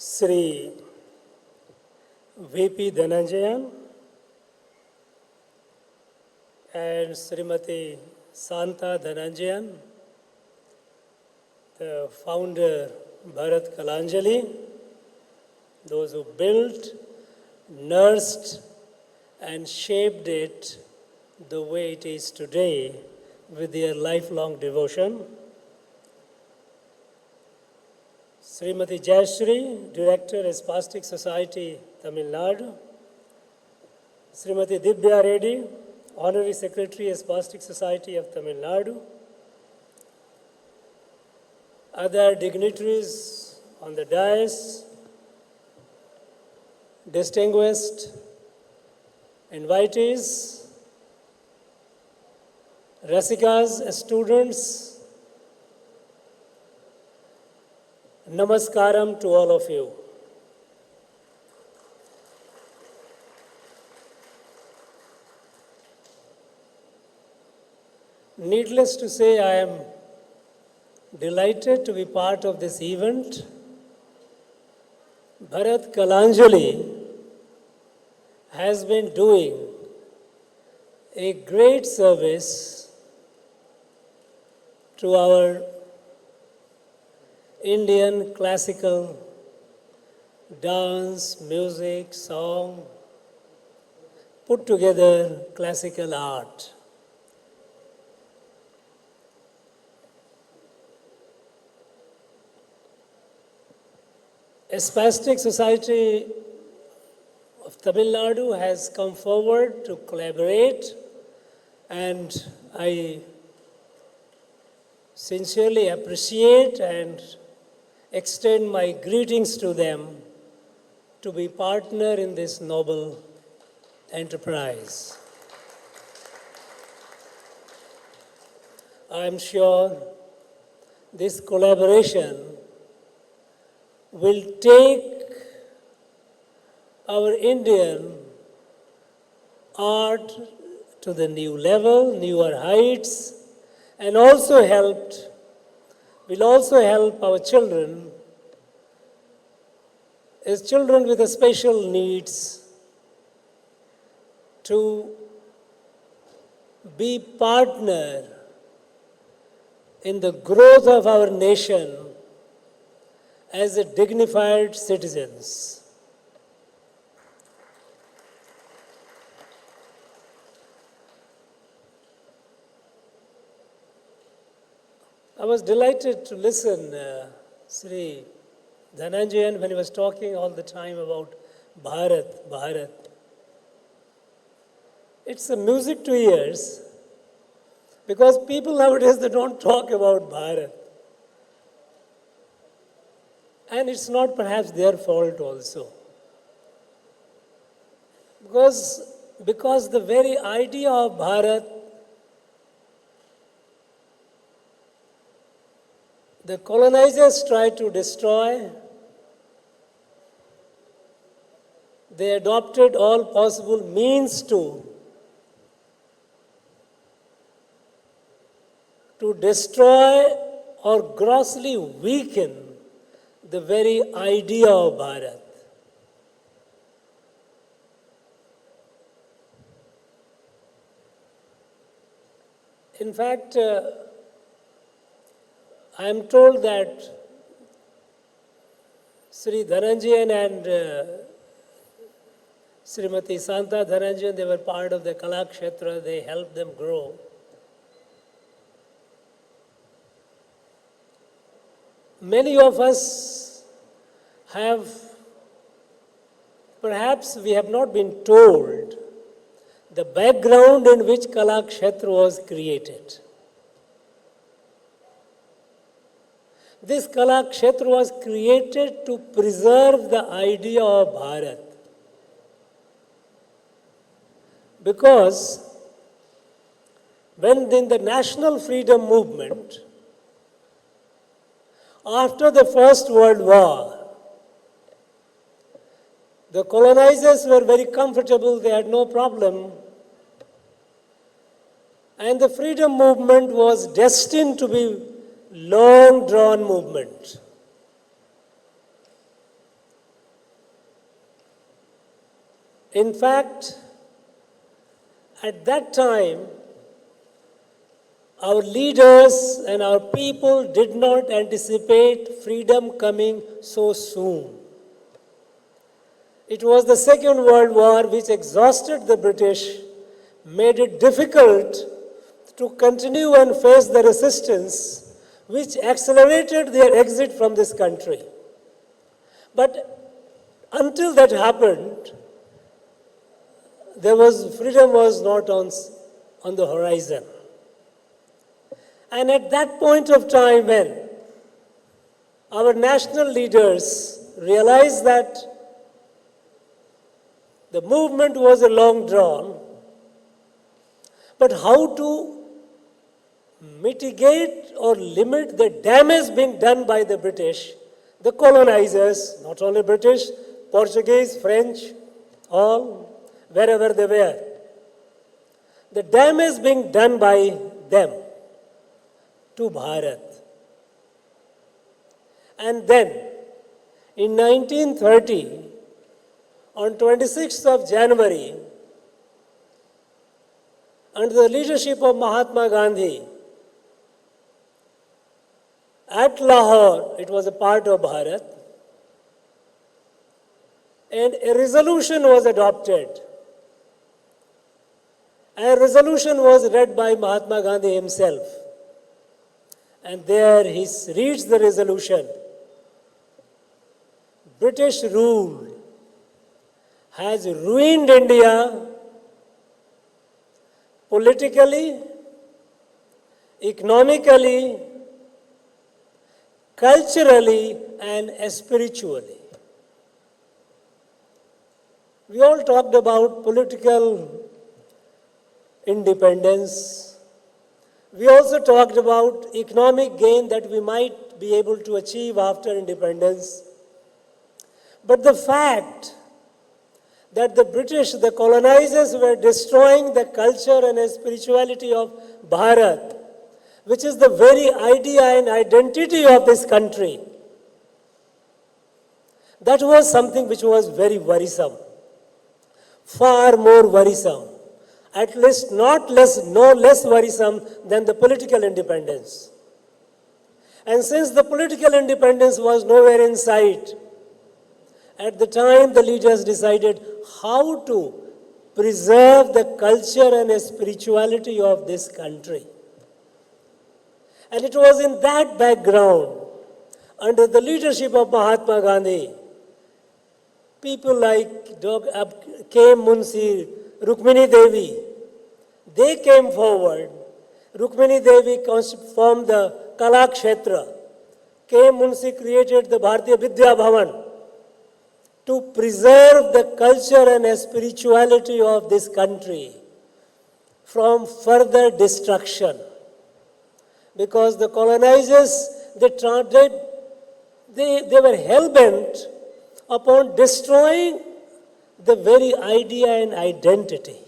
Sri V.P. Dhananjayan and Srimati Santa Dhananjayan, the founder Bharat Kalanjali, those who built, nursed and shaped it the way it is today with their lifelong devotion. Srimati Jayashree, Director, Spastic Society, Tamil Nadu. Srimati Dibya Reddy, Honorary Secretary, Spastic Society of Tamil Nadu. Other dignitaries on the dais, distinguished invitees, Rasikas, students, Namaskaram to all of you. Needless to say, I am delighted to be part of this event. Bharat Kalanjali has been doing a great service to our Indian classical dance, music, song, put together classical art. A Spastic Society of Tamil Nadu has come forward to collaborate, and I sincerely appreciate and extend my greetings to them to be partner in this noble enterprise. I am sure this collaboration will take our Indian art to the new level, newer heights, and will also help our children, as children with special needs, to be partner in the growth of our nation as a dignified citizens. I was delighted to listen Sri Dhananjayan when he was talking all the time about Bharat, Bharat. It's a music to ears because people nowadays, they don't talk about Bharat. And it's not perhaps their fault also. Because the very idea of Bharat, the colonizers tried to destroy. They adopted all possible means to destroy or grossly weaken the very idea of Bharat. In fact, I am told that Sri Dhananjayan and Srimati Santa Dhananjayan, they were part of the Kalakshetra, they helped them grow. Many of us have, perhaps we have not been told the background in which Kalakshetra was created. This Kalakshetra was created to preserve the idea of Bharat. Because when in the national freedom movement, after the First World War, the colonizers were very comfortable, they had no problem. And the freedom movement was destined to be long drawn movement. In fact, at that time, our leaders and our people did not anticipate freedom coming so soon. It was the Second World War which exhausted the British, made it difficult to continue and face the resistance, which accelerated their exit from this country. But until that happened, freedom was not on the horizon. And at that point of time when our national leaders realized that the movement was a long drawn, but how to mitigate or limit the damage being done by the British, the colonizers, not only British, Portuguese, French, all, wherever they were. The damage being done by them to Bharat. And then, in 1930, on 26th of January, under the leadership of Mahatma Gandhi, at Lahore, it was a part of Bharat, and a resolution was adopted. A resolution was read by Mahatma Gandhi himself. And there he reads the resolution. British rule has ruined India politically, economically, culturally, and spiritually. We all talked about political independence. We also talked about economic gain that we might be able to achieve after independence. But the fact that the British, the colonizers, were destroying the culture and spirituality of Bharat, which is the very idea and identity of this country, that was something which was very worrisome, far more worrisome, at least no less worrisome than the political independence. And since the political independence was nowhere in sight, at the time the leaders decided how to preserve the culture and spirituality of this country. And it was in that background, under the leadership of Mahatma Gandhi, people like K. Munshi, Rukmini Devi, they came forward. Rukmini Devi formed the Kala Kshetra. K. Munshi created the Bharatiya Vidya Bhavan to preserve the culture and spirituality of this country from further destruction. Because the colonizers, they were hell-bent upon destroying the very idea and identity,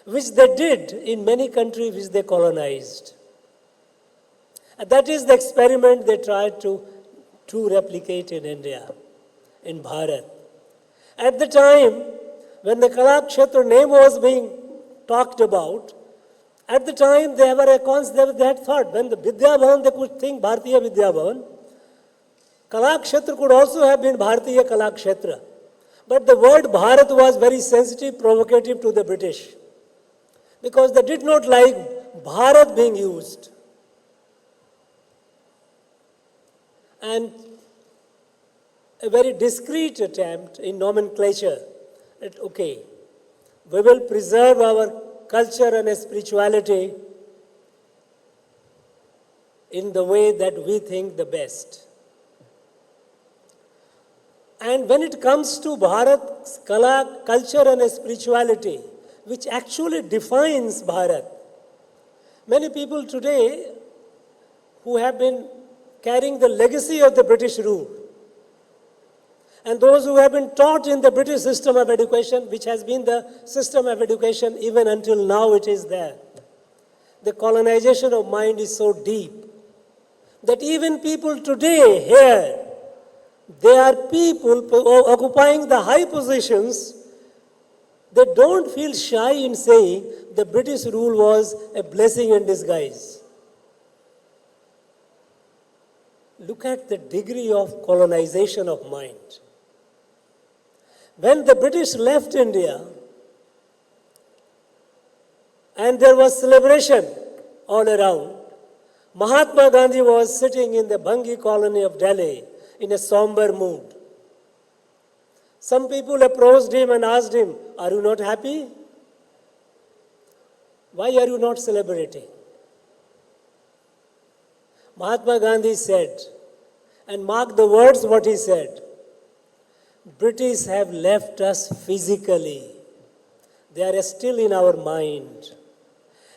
which they did in many countries which they colonized. And that is the experiment they tried to replicate in India, in Bharat. At the time, when the Kala Kshetra name was being talked about, at the time they had thought, when the Vidya Bhavan, they could think Bharatiya Vidya Bhavan. Kala Kshetra could also have been Bharatiya Kala Kshetra. But the word Bharat was very sensitive, provocative to the British, because they did not like Bharat being used. And a very discreet attempt in nomenclature that, okay, we will preserve our culture and spirituality in the way that we think the best. And when it comes to Bharat's culture and spirituality, which actually defines Bharat, many people today who have been carrying the legacy of the British rule, and those who have been taught in the British system of education, which has been the system of education even until now it is there. The colonization of mind is so deep that even people today here, They are people occupying the high positions. They don't feel shy in saying the British rule was a blessing in disguise. Look at the degree of colonization of mind. When the British left India, and there was celebration all around, Mahatma Gandhi was sitting in the Bhangi colony of Delhi in a somber mood. Some people approached him and asked him, "Are you not happy? Why are you not celebrating?" Mahatma Gandhi said, and mark the words what he said, "British have left us physically. They are still in our mind.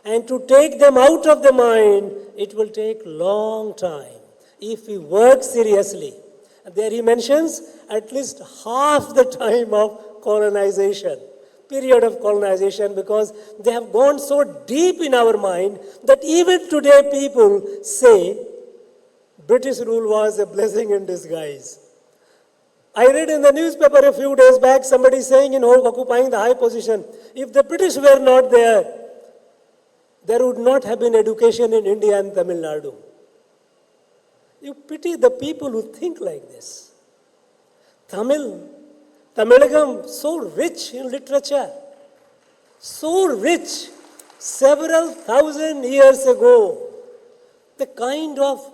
And to take them out of the mind, it will take long time if we work seriously." And there he mentions at least half the time of colonization, period of colonization, because they have gone so deep in our mind that even today people say British rule was a blessing in disguise. I read in the newspaper a few days back somebody saying in occupying the high position, if the British were not there, there would not have been education in India and Tamil Nadu. You pity the people who think like this. Tamilagam, so rich in literature, so rich, several thousand years ago, the kind of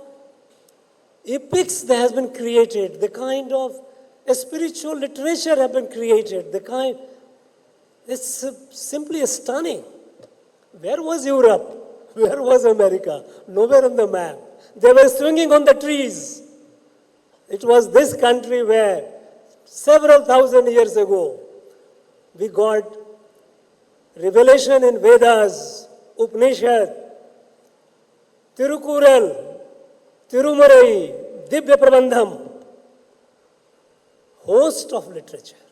epics that has been created, the kind of spiritual literature have been created, it's simply stunning. Where was Europe? Where was America? Nowhere on the map. They were swinging on the trees. It was this country where several thousand years ago we got revelation in Vedas, Upanishad, Tirukural, Tirumarai, Dibya Prabandham, host of literature.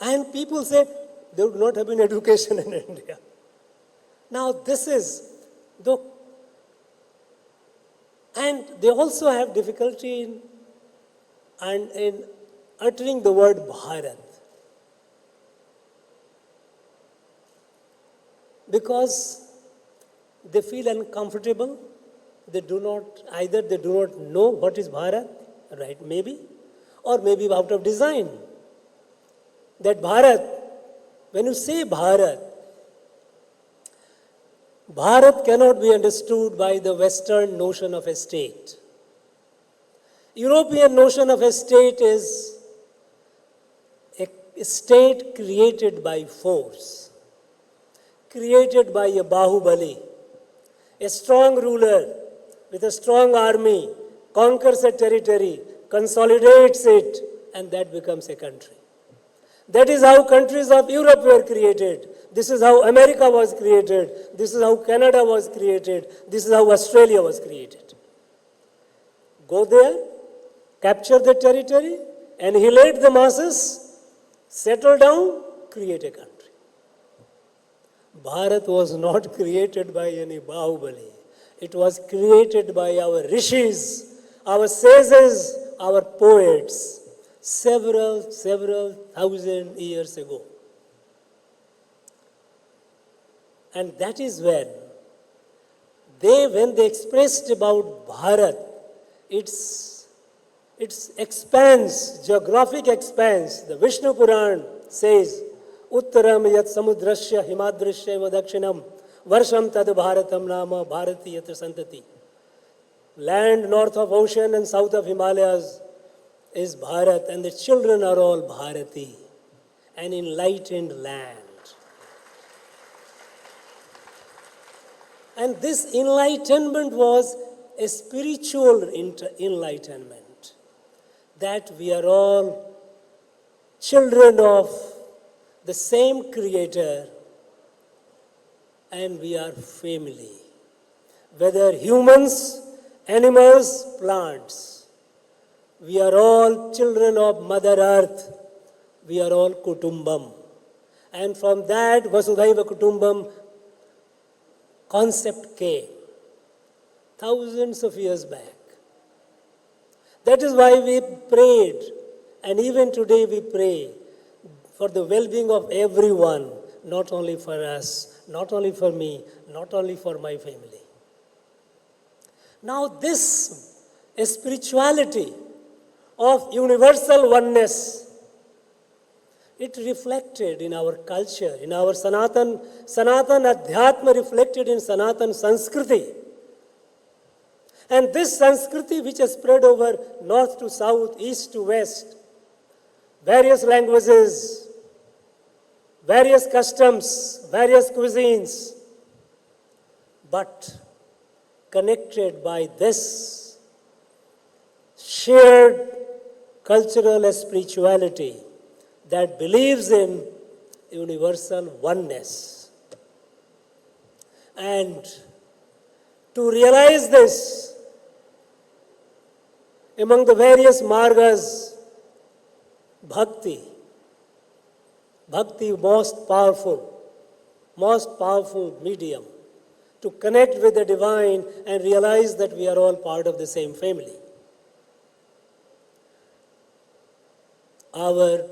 And people say there would not have been education in India. Now this is, and they also have difficulty in uttering the word Bharat. Because they feel uncomfortable. They do not know what is Bharat, right, maybe, or maybe out of design. That Bharat, when you say Bharat cannot be understood by the Western notion of a state. European notion of a state is a state created by force, created by a Bahubali, a strong ruler with a strong army, conquers a territory, consolidates it, and that becomes a country. That is how countries of Europe were created. This is how America was created. This is how Canada was created. This is how Australia was created. Go there, capture the territory, annihilate the masses, settle down, create a country. Bharat was not created by any Bahubali. It was created by our rishis, our sages, our poets, several thousand years ago. And that is when they expressed about Bharat, its expanse, geographic expanse, the Vishnu Puran says, Uttaram yat samudrasya himadrishya vadakshinam varsham tad bharatam nama bharati yatra santati. Land north of ocean and south of Himalayas is Bharat, and the children are all Bharati, an enlightened land. And this enlightenment was a spiritual enlightenment, that we are all children of the same Creator and we are family. Whether humans, animals, plants, we are all children of Mother Earth. We are all Kutumbam. And from that Vasudhaiva Kutumbam concept came thousands of years back. That is why we prayed, and even today we pray for the well-being of everyone, not only for us, not only for me, not only for my family. Now this spirituality of universal oneness, it reflected in our culture, in our Sanatan Adhyatma reflected in Sanatan Sanskriti. And this Sanskriti which has spread over north to south, east to west, various languages, various customs, various cuisines, but connected by this shared cultural spirituality that believes in universal oneness. And to realize this, among the various margas, bhakti, most powerful medium to connect with the divine and realize that we are all part of the same family. Our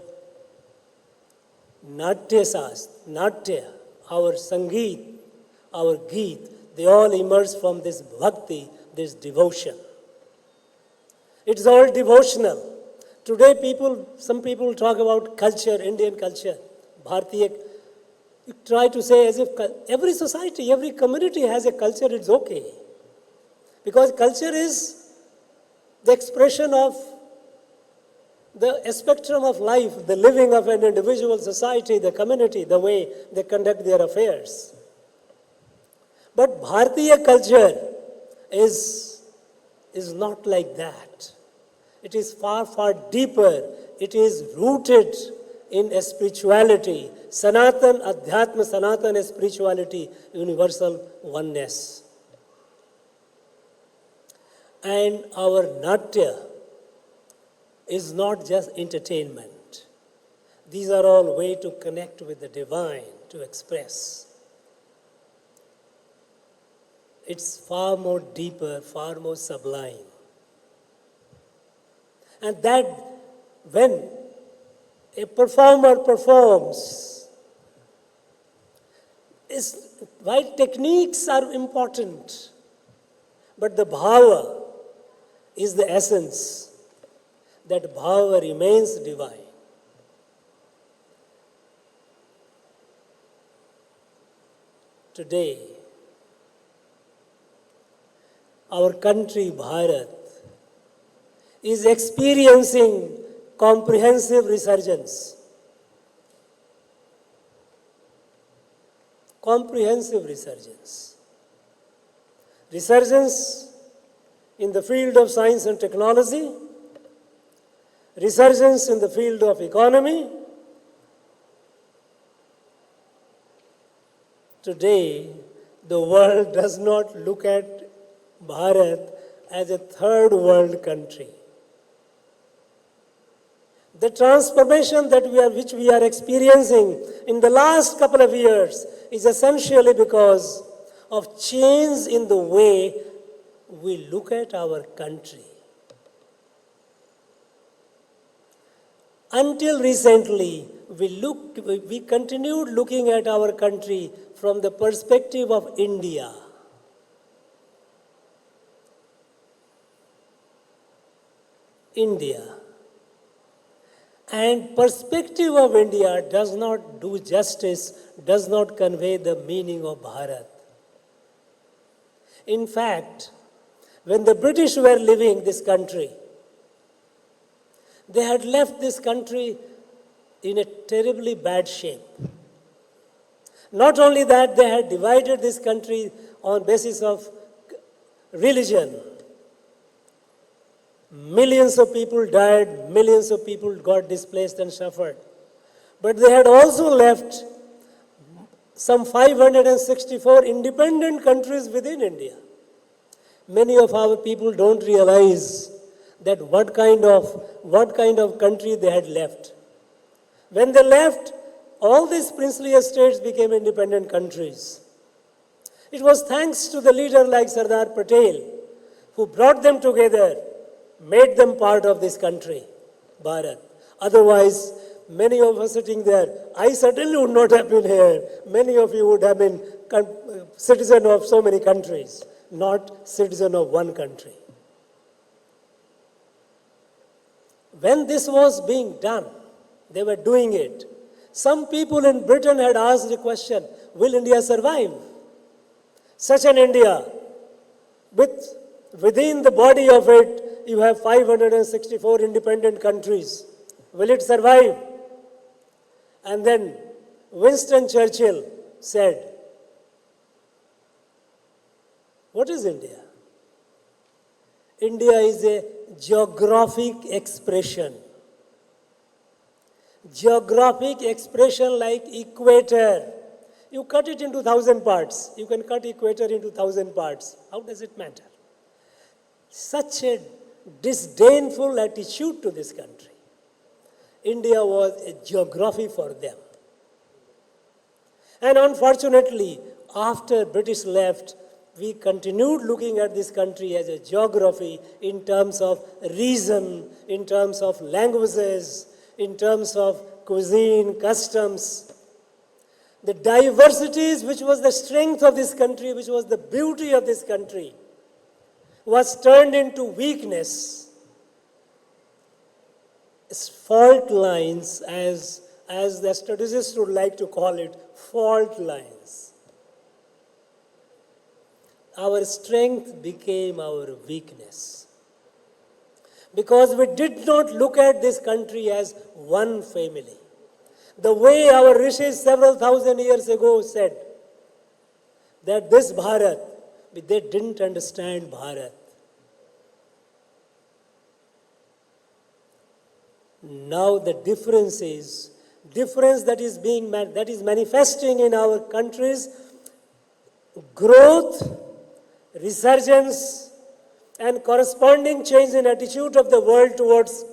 Natya, our Sangeet, our Geet, they all emerge from this bhakti, this devotion. It's all devotional. Today some people talk about culture, Indian culture, Bharatiya. You try to say as if every society, every community has a culture, it's okay. Because culture is the expression of the spectrum of life, the living of an individual society, the community, the way they conduct their affairs. But Bharatiya culture is not like that. It is far, far deeper. It is rooted in spirituality, Sanatan Adhyatma, Sanatan spirituality, universal oneness. And our Natya is not just entertainment. These are all ways to connect with the divine, to express. It's far more deeper, far more sublime. And that when a performer performs, while techniques are important, but the bhava is the essence. That bhava remains divine. Today, our country, Bharat, is experiencing comprehensive resurgence. Comprehensive resurgence. Resurgence in the field of science and technology, resurgence in the field of economy. Today, the world does not look at Bharat as a third world country. The transformation which we are experiencing in the last couple of years is essentially because of change in the way we look at our country. Until recently, we continued looking at our country from the perspective of India. India. And perspective of India does not do justice, does not convey the meaning of Bharat. In fact, when the British were leaving this country, they had left this country in a terribly bad shape. Not only that, they had divided this country on basis of religion. Millions of people died, millions of people got displaced and suffered. But they had also left some 564 independent countries within India. Many of our people don't realize that what kind of country they had left. When they left, all these princely estates became independent countries. It was thanks to the leader like Sardar Patel, who brought them together made them part of this country, Bharat. Otherwise, many of us sitting there, I certainly would not have been here. Many of you would have been citizen of so many countries, not citizen of one country. When this was being done, they were doing it. Some people in Britain had asked the question, will India survive? Such an India, within the body of it, you have 564 independent countries. Will it survive? And then Winston Churchill said, what is India? India is a geographic expression. Geographic expression like equator. You cut it into 1,000 parts. You can cut equator into 1,000 parts. How does it matter? Such a disdainful attitude to this country. India was a geography for them. And unfortunately, after British left, we continued looking at this country as a geography in terms of reason, in terms of languages, in terms of cuisine, customs. The diversities which was the strength of this country, which was the beauty of this country, was turned into weakness. Fault lines, as the strategists would like to call it, fault lines. Our strength became our weakness. Because we did not look at this country as one family. The way our rishis several thousand years ago said that this Bharat, they didn't understand Bharat. Now the difference that is manifesting in our countries, growth, resurgence, and corresponding change in attitude of the world towards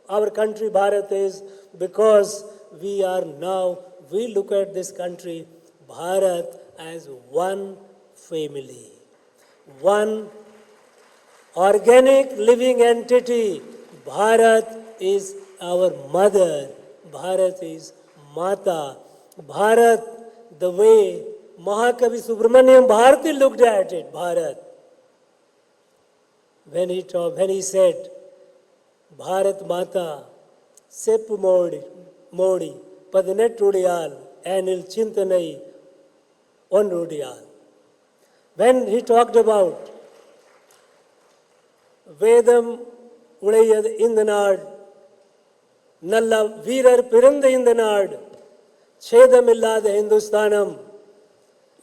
our country Bharat is because we look at this country Bharat as one family, one organic living entity. Bharat is our mother. Bharat is Mata. Bharat, the way Mahakavi Subramaniam Bharati looked at it, Bharat, when he said, Bharat Mata, Seppu Modi, Padnet Rudiyal, Anil Chintanai, on Rudiyal. When he talked about Vedam Udayad Indanad, Nalla Veerar Piranda Indanad, Chedamillada Hindustanam,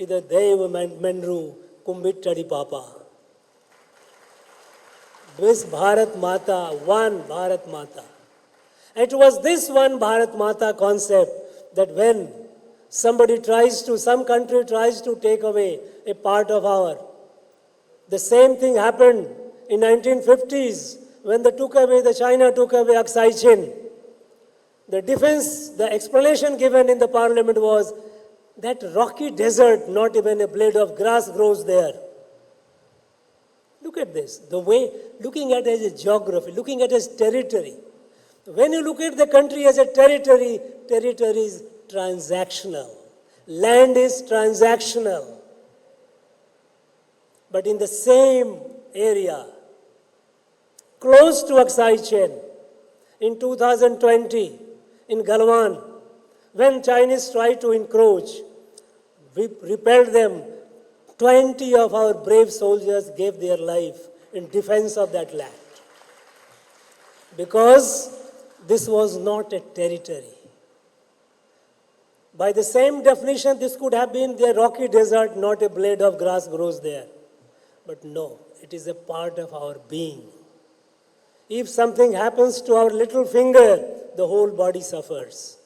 Ida Deva Menru Kumbittadi Papa. This Bharat Mata, one Bharat Mata. It was this one Bharat Mata concept that when some country tries to take away a part of the same thing happened in 1950s when China took away Aksai Chin. The explanation given in the parliament was that rocky desert, not even a blade of grass grows there. Look at this, the way, looking at it as a geography, looking at it as territory. When you look at the country as a territory, territory is transactional. Land is transactional. But in the same area, close to Aksai Chin, in 2020, in Galwan, when Chinese tried to encroach, we repelled them. 20 of our brave soldiers gave their life in defense of that land. Because this was not a territory. By the same definition, this could have been the rocky desert, not a blade of grass grows there. But no, it is a part of our being. If something happens to our little finger, the whole body suffers.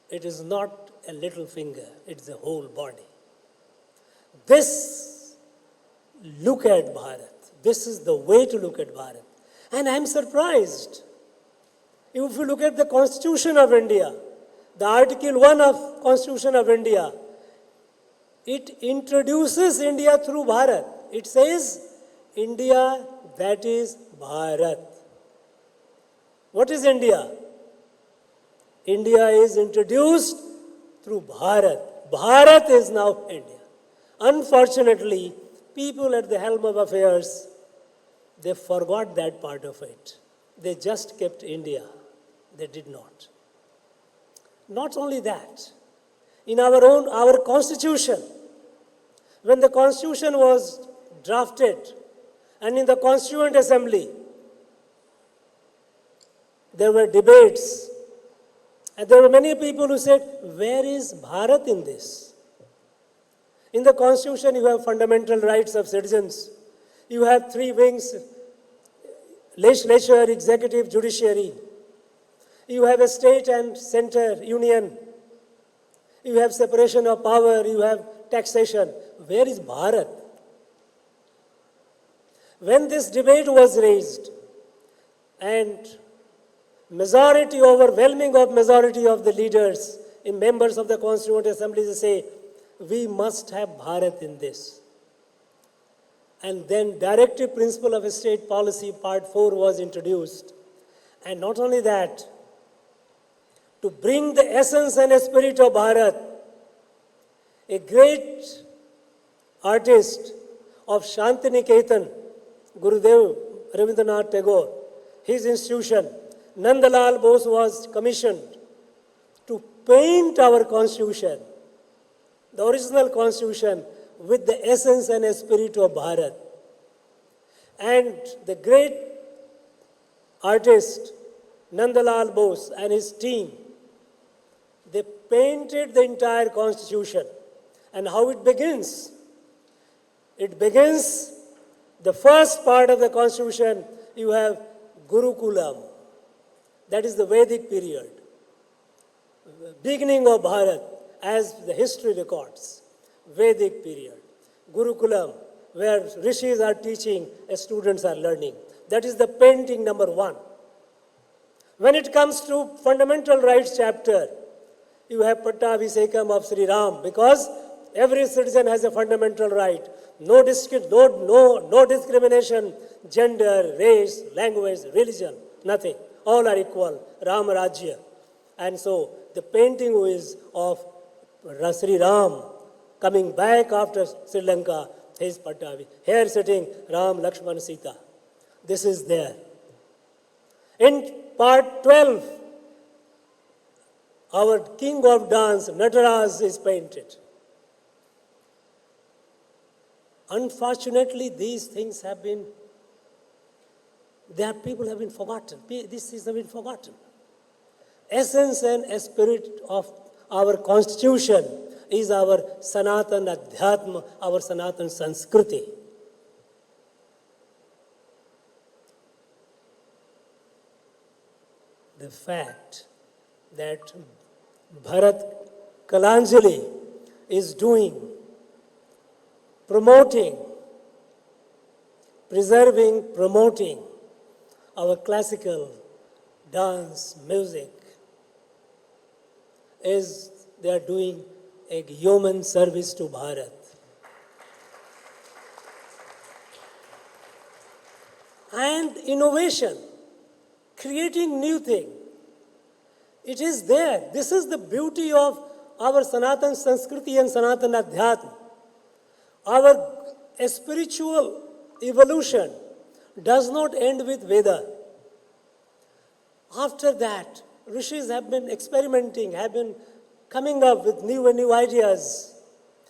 It is not a little finger, it's the whole body. This look at Bharat. This is the way to look at Bharat. And I'm surprised. If you look at the Constitution of India, the Article 1 of Constitution of India, it introduces India through Bharat. It says, India That is Bharat. What is India? India is introduced through Bharat. Bharat is now India. Unfortunately, people at the helm of affairs, they forgot that part of it. They just kept India. They did not. Not only that, in our constitution, when the constitution was drafted and in the Constituent Assembly, there were debates and there were many people who said, where is Bharat in this? In the Constitution, you have fundamental rights of citizens. You have three wings, legislature, executive, judiciary. You have a state and center union. You have separation of power. You have taxation. Where is Bharat? When this debate was raised and overwhelming majority of the leaders and members of the Constituent Assembly say, we must have Bharat in this. And then Directive Principle of State Policy Part 4 was introduced. And not only that, to bring the essence and spirit of Bharat, a great artist of Shantiniketan, Gurudev Rabindranath Tagore, his institution, Nandalal Bose was commissioned to paint our constitution, the original constitution, with the essence and spirit of Bharat. And the great artist, Nandalal Bose and his team, they painted the entire constitution. And how it begins? It begins, the first part of the constitution, you have Gurukulam. That is the Vedic period. Beginning of Bharat, as the history records. Vedic period. Gurukulam, where rishis are teaching, students are learning. That is the painting number 1. When it comes to fundamental rights chapter, you have Pattabhisekam of Sri Ram, because every citizen has a fundamental right. No discrimination, gender, race, language, religion, nothing. All are equal. Ram Rajya. And so the painting is of Sri Ram coming back after Sri Lanka, his Pattabhi. Here sitting Ram, Lakshman, Sita. This is there. In part 12, our king of dance, Nataraj, is painted. Unfortunately, these things have been, people have been forgotten. These things have been forgotten. Essence and spirit of our constitution is our Sanatan Adhyatma, our Sanatan Sanskriti. The fact that Bharat Kalanjali is doing, promoting our classical dance, music, is they are doing a human service to Bharat. And innovation, creating new thing. It is there. This is the beauty of our Sanatan Sanskriti and Sanatan Adhyatma. Our spiritual evolution does not end with Veda. After that, rishis have been experimenting, have been coming up with new and new ideas,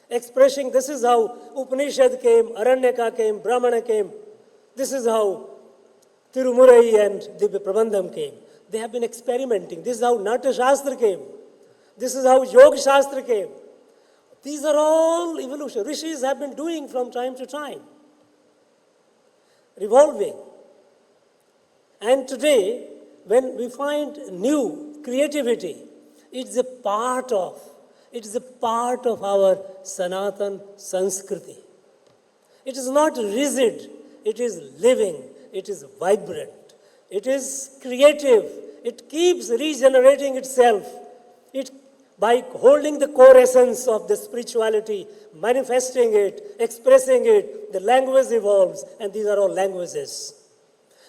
expressing this is how Upanishad came, Aranyaka came, Brahmana came. This is how Tirumurai and Divya Prabandham came. They have been experimenting. This is how Natya Shastra came. This is how Yoga Shastra came. These are all evolution. Rishis have been doing from time to time. Revolving. And today, when we find new creativity, it's a part of our Sanatan Sanskriti. It is not rigid, it is living, it is vibrant, it is creative, it keeps regenerating itself. by holding the core essence of the spirituality, manifesting it, expressing it, the language evolves, and these are all languages.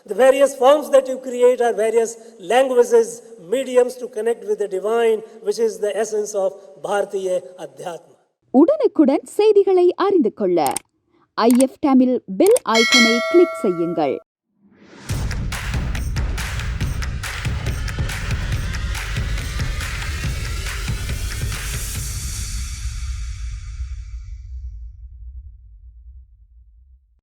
The various forms that you create are various languages, mediums to connect with the divine, which is the essence of Bharatiya Adhyatma. உடனுக்குடன் செய்திகளை அறிந்து கொள்ள IF Tamil bell ஐக்கனை click செய்யுங்கள்.